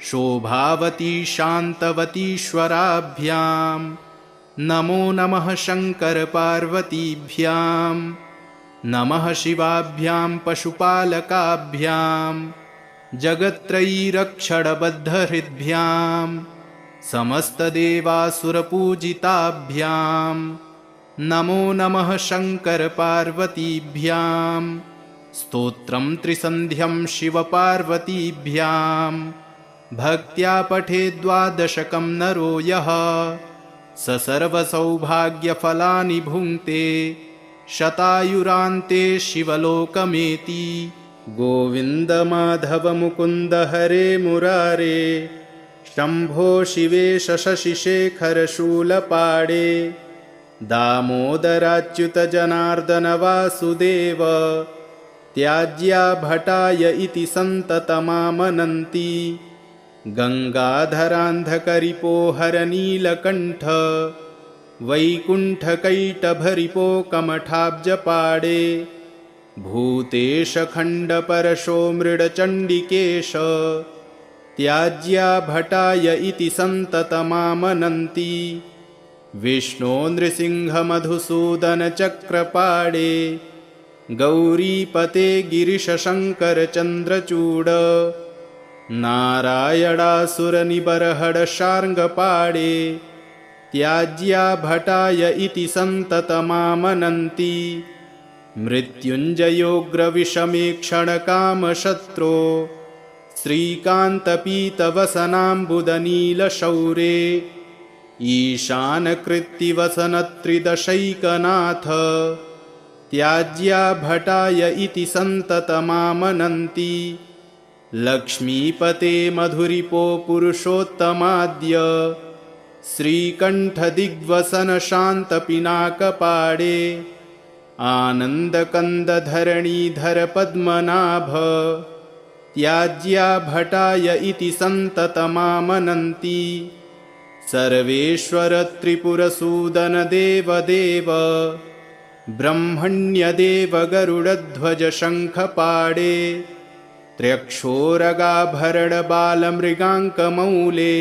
शोभावती शान्तवतीश्वराभ्यां नमो नमः शङ्करपार्वतीभ्यां नमः शिवाभ्यां पशुपालकाभ्यां जगत्त्रयीरक्षणबद्धहृद्भ्यां समस्तदेवासुरपूजिताभ्यां नमो नमः शङ्करपार्वतीभ्यां स्तोत्रं त्रिसन्ध्यं शिवपार्वतीभ्यां भक्त्या पठेद्वादशकं नरो यः स सर्वसौभाग्यफलानि भुङ्क्ते शतायुरान्ते शिवलोकमेति गोविन्द माधव मुकुन्द हरे मुरारे शम्भो शिवेश शशिशेखर शूलपाणे दामोदराच्युत जनार्दन वासुदेव त्याज्या भटाय इति सन्ततमामनन्ति गङ्गाधरान्धकरिपोहरनीलकण्ठ वैकुण्ठकैटभरिपो कमठाब्जपाडे भूतेशखण्डपरशो मृडचण्डिकेश त्याज्या भटाय इति सन्ततमामनन्ति विष्णो नृसिंहमधुसूदनचक्रपाणे गौरीपते गिरिशशङ्करचन्द्रचूड नारायणासुरनिबर्हडशार्ङ्गपाणे त्याज्या भटाय इति सन्ततमामनन्ति मृत्युञ्जयोग्रविषमेक्षणकामशत्रो श्रीकान्तपीतवसनाम्बुदनीलशौरे ईशानकृत्तिवसनत्रिदशैकनाथ त्याज्या भटाय इति सन्ततमामनन्ति लक्ष्मीपते मधुरिपो पुरुषोत्तमाद्य श्रीकण्ठदिग्वसनशान्तपिनाकपाणे आनन्दकन्दधरणीधरपद्मनाभ त्याज्या भटाय इति सन्ततमामनन्ति सर्वेश्वर त्रिपुरसूदनदेवदेव ब्रह्मण्यदेव गरुडध्वज शङ्खपाणे त्र्यक्षोरगाभरणबालमृगाङ्कमौले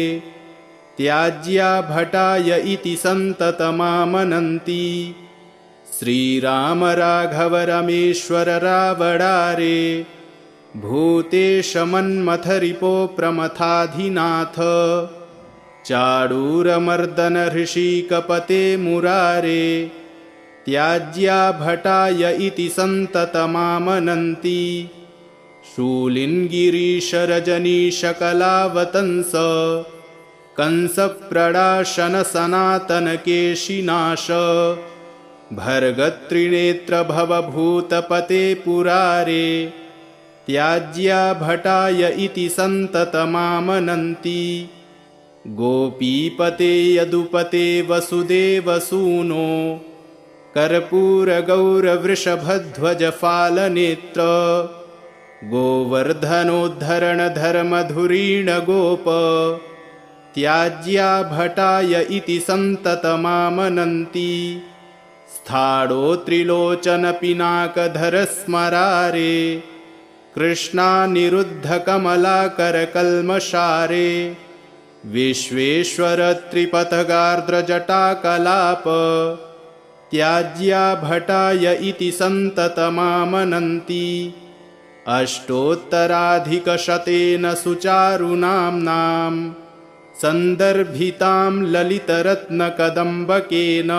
त्याज्या भटाय इति सन्ततमामनन्ति श्रीराम राघव रमेश्वर रावणारे भूतेश मन्मथरिपो प्रमथाधिनाथ चाडूरमर्दन ऋषिकपते मुरारे त्याज्या भटाय इति सन्ततमामनन्ति शूलिन्गिरीशरजनीशकलावतंस कंसप्रणाशनसनातनकेशिनाश भर्गत्रिनेत्र भवभूतपते पुरारे त्याज्या भटाय इति सन्ततमामनन्ति गोपीपते यदुपते वसुदेवसूनो कर्पूरगौरवृषभध्वजफालनेत्र गोवर्धनोद्धरणधर्मधुरीण गोप त्याज्या भटाय इति सन्ततमामनन्ति स्थाणोत्रिलोचनपिनाकधरस्मरारे कृष्णानिरुद्धकमलाकरकल्मषारे विश्वेश्वर त्रिपथगार्द्रजटाकलाप त्याज्या भटाय इति सन्ततमामनन्ति अष्टोत्तराधिकशतेन सुचारुनाम्नां सन्दर्भितां ललितरत्नकदम्बकेन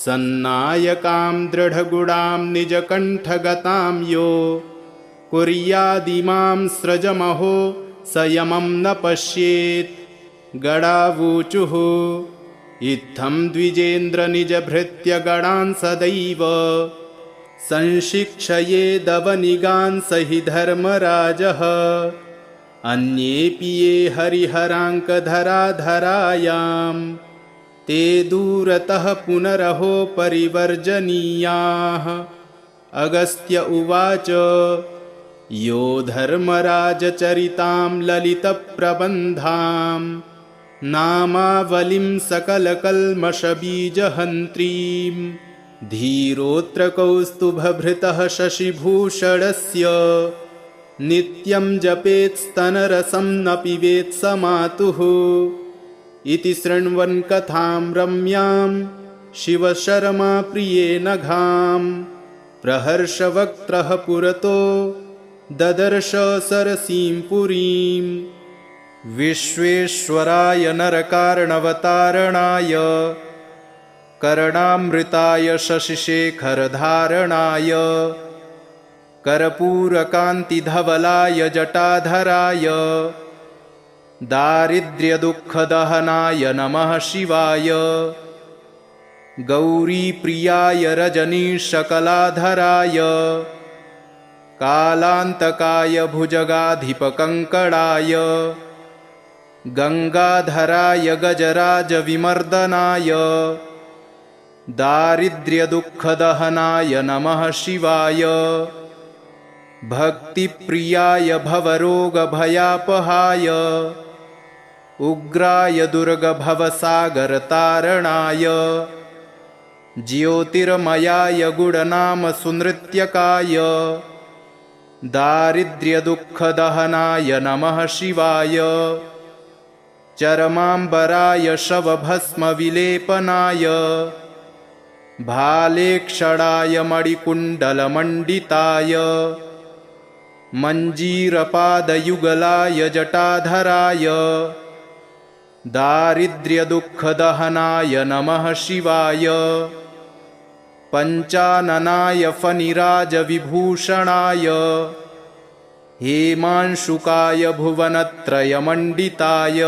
सन्नायकां दृढगुडां निजकण्ठगतां यो कुर्यादिमां स्रजमहो संयमं न पश्येत् गडावूचुः इत्थं द्विजेन्द्र निजभृत्य गणान् सदैव संशिक्षयेदवनिगान् स हि धर्मराजः अन्येऽपि ये हरिहराङ्कधराधरायां ते दूरतः पुनरहो परिवर्जनीयाः अगस्त्य उवाच यो धर्मराजचरितां ललितप्रबन्धां नामावलिं सकलकल्मषबीजहन्त्रीं धीरोऽत्र कौस्तुभभृतः शशिभूषणस्य नित्यं जपेत्स्तनरसं न पिबेत् स मातुः इति शृण्वन् कथां रम्यां शिवशर्मा प्रियेण घां प्रहर्षवक्त्रः पुरतो ददर्श सरसीं पुरीं विश्वेश्वराय नरकार्णवतारणाय कर्णामृताय शशिशेखरधारणाय कर्पूरकान्तिधवलाय जटाधराय दारिद्र्यदुःखदहनाय नमः शिवाय गौरीप्रियाय रजनीशकलाधराय कालान्तकाय भुजगाधिपकङ्कणाय गङ्गाधराय गजराजविमर्दनाय दारिद्र्यदुःखदहनाय नमः शिवाय भक्तिप्रियाय भवरोगभयापहाय उग्राय दुर्गभवसागरतारणाय ज्योतिर्मयाय गुणनामसुनृत्यकाय दारिद्र्यदुःखदहनाय नमः शिवाय चरमाम्बराय शवभस्मविलेपनाय भालेक्षणाय मणिकुण्डलमण्डिताय मञ्जीरपादयुगलाय जटाधराय दारिद्र्यदुःखदहनाय नमः शिवाय पञ्चाननाय फणिराजविभूषणाय हेमांशुकाय भुवनत्रयमण्डिताय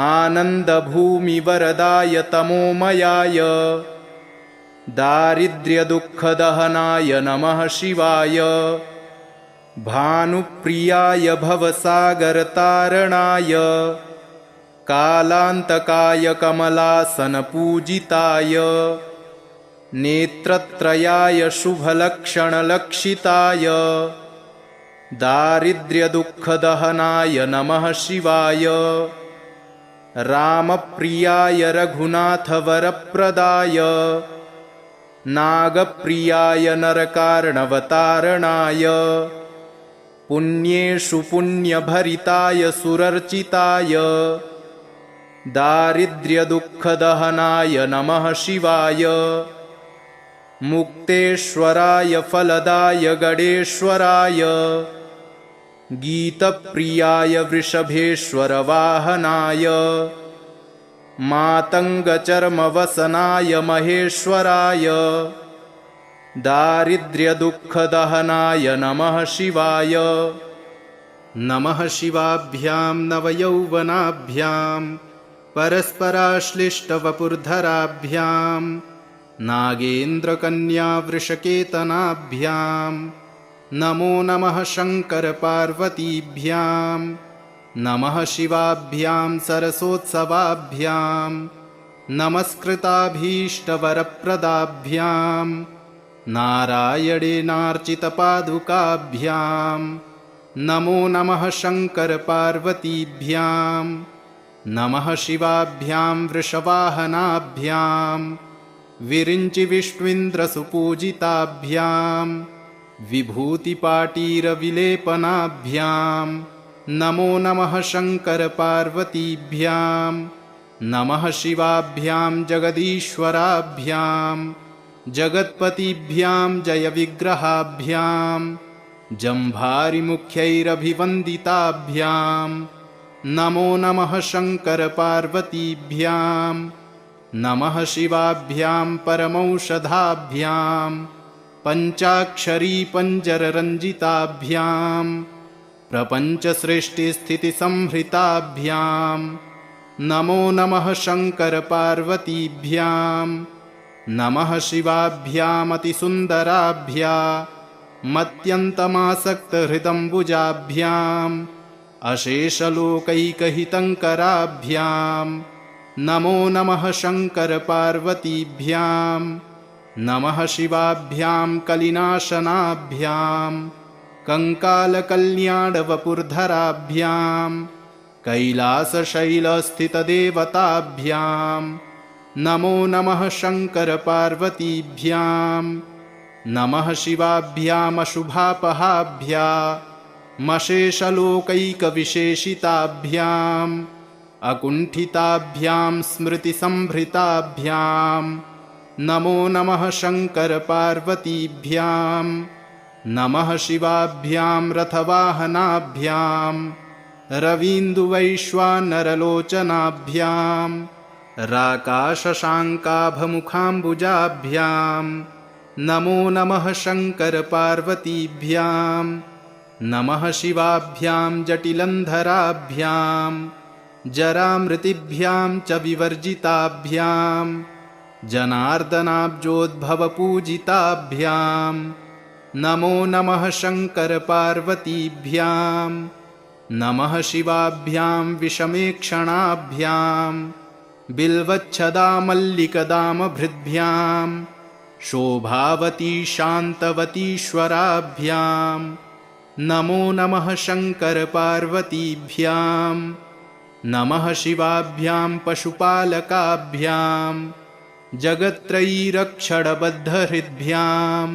आनन्दभूमिवरदाय तमोमयाय दारिद्र्यदुःखदहनाय नमः शिवाय भानुप्रियाय भवसागरतारणाय कालान्तकाय कमलासनपूजिताय नेत्रत्रयाय शुभलक्षणलक्षिताय दारिद्र्यदुःखदहनाय नमः शिवाय रामप्रियाय रघुनाथवरप्रदाय नागप्रियाय नरकार्णवतारणाय पुण्येषु पुण्यभरिताय सुरर्चिताय दारिद्र्यदुःखदहनाय नमः शिवाय मुक्तेश्वराय फलदाय गणेश्वराय गीतप्रियाय वृषभेश्वरवाहनाय मातङ्गचर्मवसनाय महेश्वराय दारिद्र्यदुःखदहनाय नमः शिवाय नमः शिवाभ्यां नवयौवनाभ्यां परस्पराश्लिष्टवपुर्धराभ्यां नागेन्द्रकन्यावृषकेतनाभ्यां नमो नमः शङ्करपार्वतीभ्यां नमः शिवाभ्यां सरसोत्सवाभ्यां नमस्कृताभीष्टवरप्रदाभ्यां नारायणेनार्चितपादुकाभ्यां नमो नमः शङ्करपार्वतीभ्यां नमः शिवाभ्यां वृषवाहनाभ्यां विरिञ्चिविष्णुन्द्रसुपूजिताभ्यां विभूतिपाटीरविलेपनाभ्यां नमो नमः शङ्करपार्वतीभ्यां नमः शिवाभ्यां जगदीश्वराभ्यां जगत्पतिभ्यां जयविग्रहाभ्यां जम्भारिमुख्यैरभिवन्दिताभ्यां नमो नमः शङ्करपार्वतीभ्यां नमः शिवाभ्यां परमौषधाभ्यां पञ्चाक्षरीपञ्जररञ्जिताभ्यां प्रपञ्चसृष्टिस्थितिसंहृताभ्यां नमो नमः शङ्करपार्वतीभ्यां नमः शिवाभ्यामतिसुन्दराभ्यामत्यन्तमासक्तहृदम्बुजाभ्याम् अशेषलोकैकहितङ्कराभ्यां नमो नमः शङ्करपार्वतीभ्यां नमः शिवाभ्यां कलिनाशनाभ्यां कङ्कालकल्याणवपुर्धराभ्यां कैलासशैलस्थितदेवताभ्यां नमो नमः शङ्करपार्वतीभ्यां नमः शिवाभ्यामशुभापहाभ्यामशेषलोकैकविशेषिताभ्याम् अकुण्ठिताभ्यां स्मृतिसंभृताभ्यां नमो नमः शङ्करपार्वतीभ्यां नमः शिवाभ्यां रथवाहनाभ्यां रवीन्दुवैश्वानरलोचनाभ्यां राकाशशाङ्काभमुखाम्बुजाभ्यां नमो नमः शङ्करपार्वतीभ्यां नमः शिवाभ्यां जटिलन्धराभ्यां जरामृतिभ्यां च विवर्जिताभ्यां जनार्दनाब्जोद्भवपूजिताभ्यां नमो नमः शङ्करपार्वतीभ्यां नमः शिवाभ्यां विषमेक्षणाभ्यां बिल्वच्छदामल्लिकदामभृद्भ्यां शोभावती शान्तवतीश्वराभ्यां नमो नमः शङ्करपार्वतीभ्यां नमः शिवाभ्यां पशुपालकाभ्यां जगत्त्रयीरक्षणबद्धहृद्भ्यां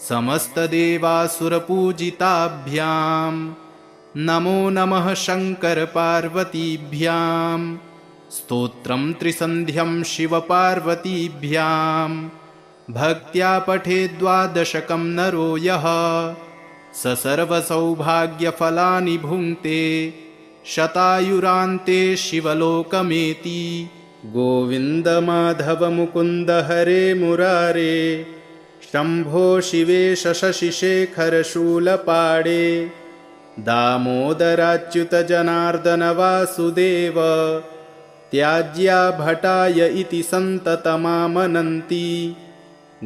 समस्तदेवासुरपूजिताभ्यां नमो नमः शङ्करपार्वतीभ्यां स्तोत्रं त्रिसन्ध्यं शिवपार्वतीभ्यां भक्त्या पठेद् द्वादशकं नरो यः स सर्वसौभाग्यफलानि भुङ्क्ते शतायुरान्ते शिवलोकमेति। गोविन्द माधव मुकुन्द हरे मुरारे शम्भो शिवेश शशिशेखर शूलपाणे दामोदराच्युत जनार्दन वासुदेव त्याज्या भटाय इति सन्ततमामनन्ति।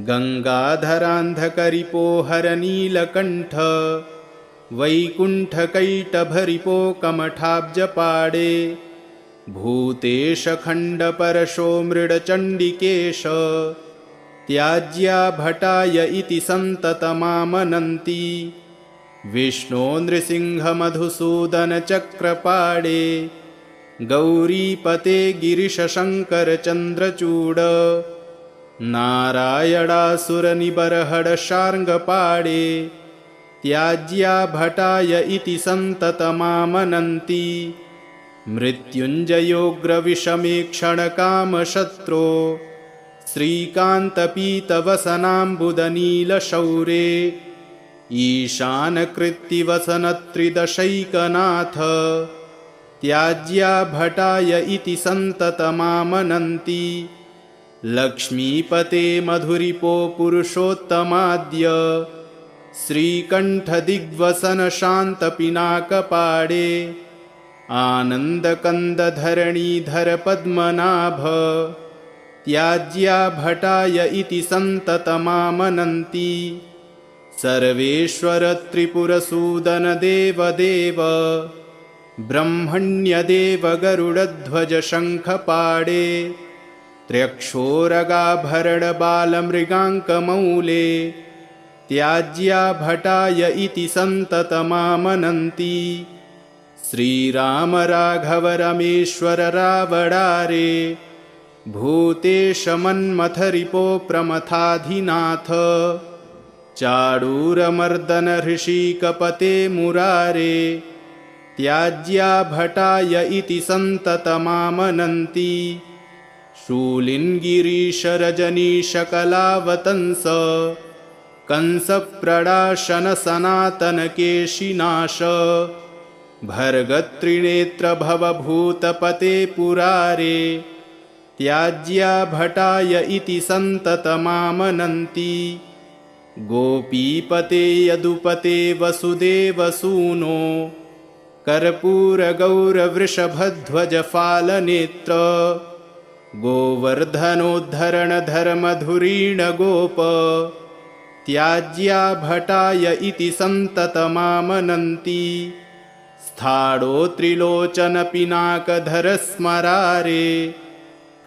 गङ्गाधरान्धकरिपोहर नीलकण्ठ वैकुण्ठकैटभरिपो कमठाब्जपाणे भूतेश खण्डपरशो मृडचण्डिकेश त्याज्या भटाय इति सन्ततमामनन्ति। विष्णो नृसिंह मधुसूदन चक्रपाणे गौरीपते गिरिशशङ्कर चन्द्रचूड नारायणासुरनिबर्हड शार्ङ्गपाणे त्याज्या भटाय इति सन्ततमामनन्ति। मृत्युञ्जयोग्रविषमेक्षणकामशत्रो श्रीकान्तपीतवसनाम्बुदनीलशौरे ईशानकृत्तिवसनत्रिदशैकनाथ त्याज्या भटाय इति सन्ततमामनन्ति। लक्ष्मीपते मधुरिपो पुरुषोत्तमाद्य श्रीकण्ठदिग्वसन शान्तपिनाकपाणे आनन्दकन्दधरणीधर पद्मनाभ त्याज्या भटाय इति सन्ततमामनन्ति। सर्वेश्वर त्रिपुरसूदन देवदेव ब्रह्मण्यदेव गरुडध्वज शङ्खपाणे त्र्यक्षोरगाभरण बालमृगाङ्कमौले त्याज्या भटाय इति सन्ततमामनन्ति। श्रीराम राघव रमेश्वर रावणारे भूतेश मन्मथरिपो प्रमथाधिनाथ चाडूरमर्दन हृषीकपते मुरारे त्याज्या भटाय इति सन्ततमामनन्ति। शूलिन्गिरीश रजनीश कलावतंस कंसप्रडाशन सनातन केशिनाश भर्गत्रिनेत्र भवभूतपते पुरारे त्याज्या भटाय इति सन्ततमामनन्ति। गोपीपते यदुपते वसुदेवसूनो कर्पूरगौरवृषभध्वज फालनेत्र गोवर्धनोद्धरण धर्मधुरीण गोप त्याज्या भटाय इति सन्ततमामनन्ति। स्थाणो त्रिलोचन पिनाकधर स्मरारे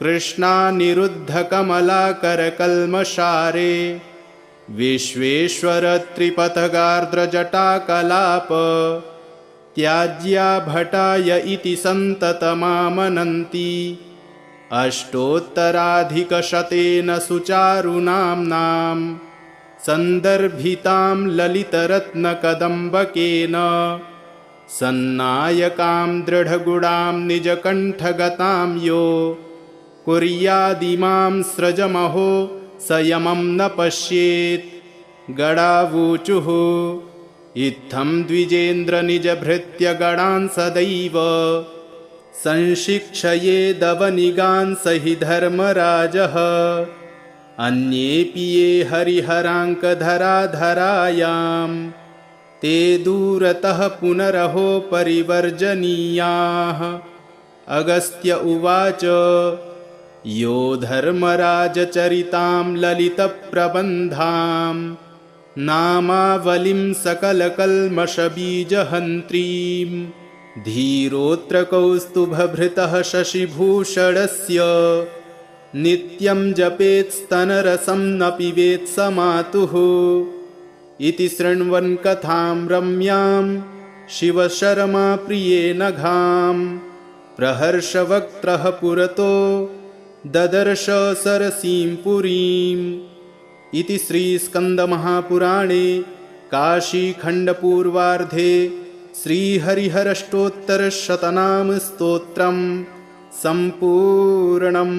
कृष्णानिरुद्धकमलाकर कल्मषारे विश्वेश्वर त्रिपथगार्द्र जटाकलाप त्याज्या भटाय इति सन्ततमामनन्ति। अष्टोत्तराधिकशतेन सुचारुनाम्नां सन्दर्भितां ललितरत्नकदम्बकेन सन्नायकां दृढगुडां निजकण्ठगतां यो कुर्यादिमां स्रजमहो संयमं न पश्येत्। गडावूचुः इत्थं द्विजेन्द्र निजभृत्य गणान् सदैव संशिक्षयेदवनिगान् स हि धर्मराजः। अन्येऽपि ये हरिहराङ्कधराधरायां ते दूरतः पुनरहो परिवर्जनीयाः। अगस्त्य उवाच यो धर्मराजचरितां ललितप्रबन्धां नामावलिं सकलकल्मषबीजहन्त्रीं धीरोऽत्र कौस्तुभभृतः शशिभूषणस्य नित्यं जपेत्स्तनरसं न पिबेत् स मातुः। इति शृण्वन् कथां रम्यां शिवशर्मा प्रियेण घां प्रहर्षवक्त्रः पुरतो ददर्श सरसीं पुरीम्। इति श्रीस्कन्दमहापुराणे काशीखण्डपूर्वार्धे श्रीहरिहरष्टोत्तरशतनामस्तोत्रम् सम्पूर्णम्।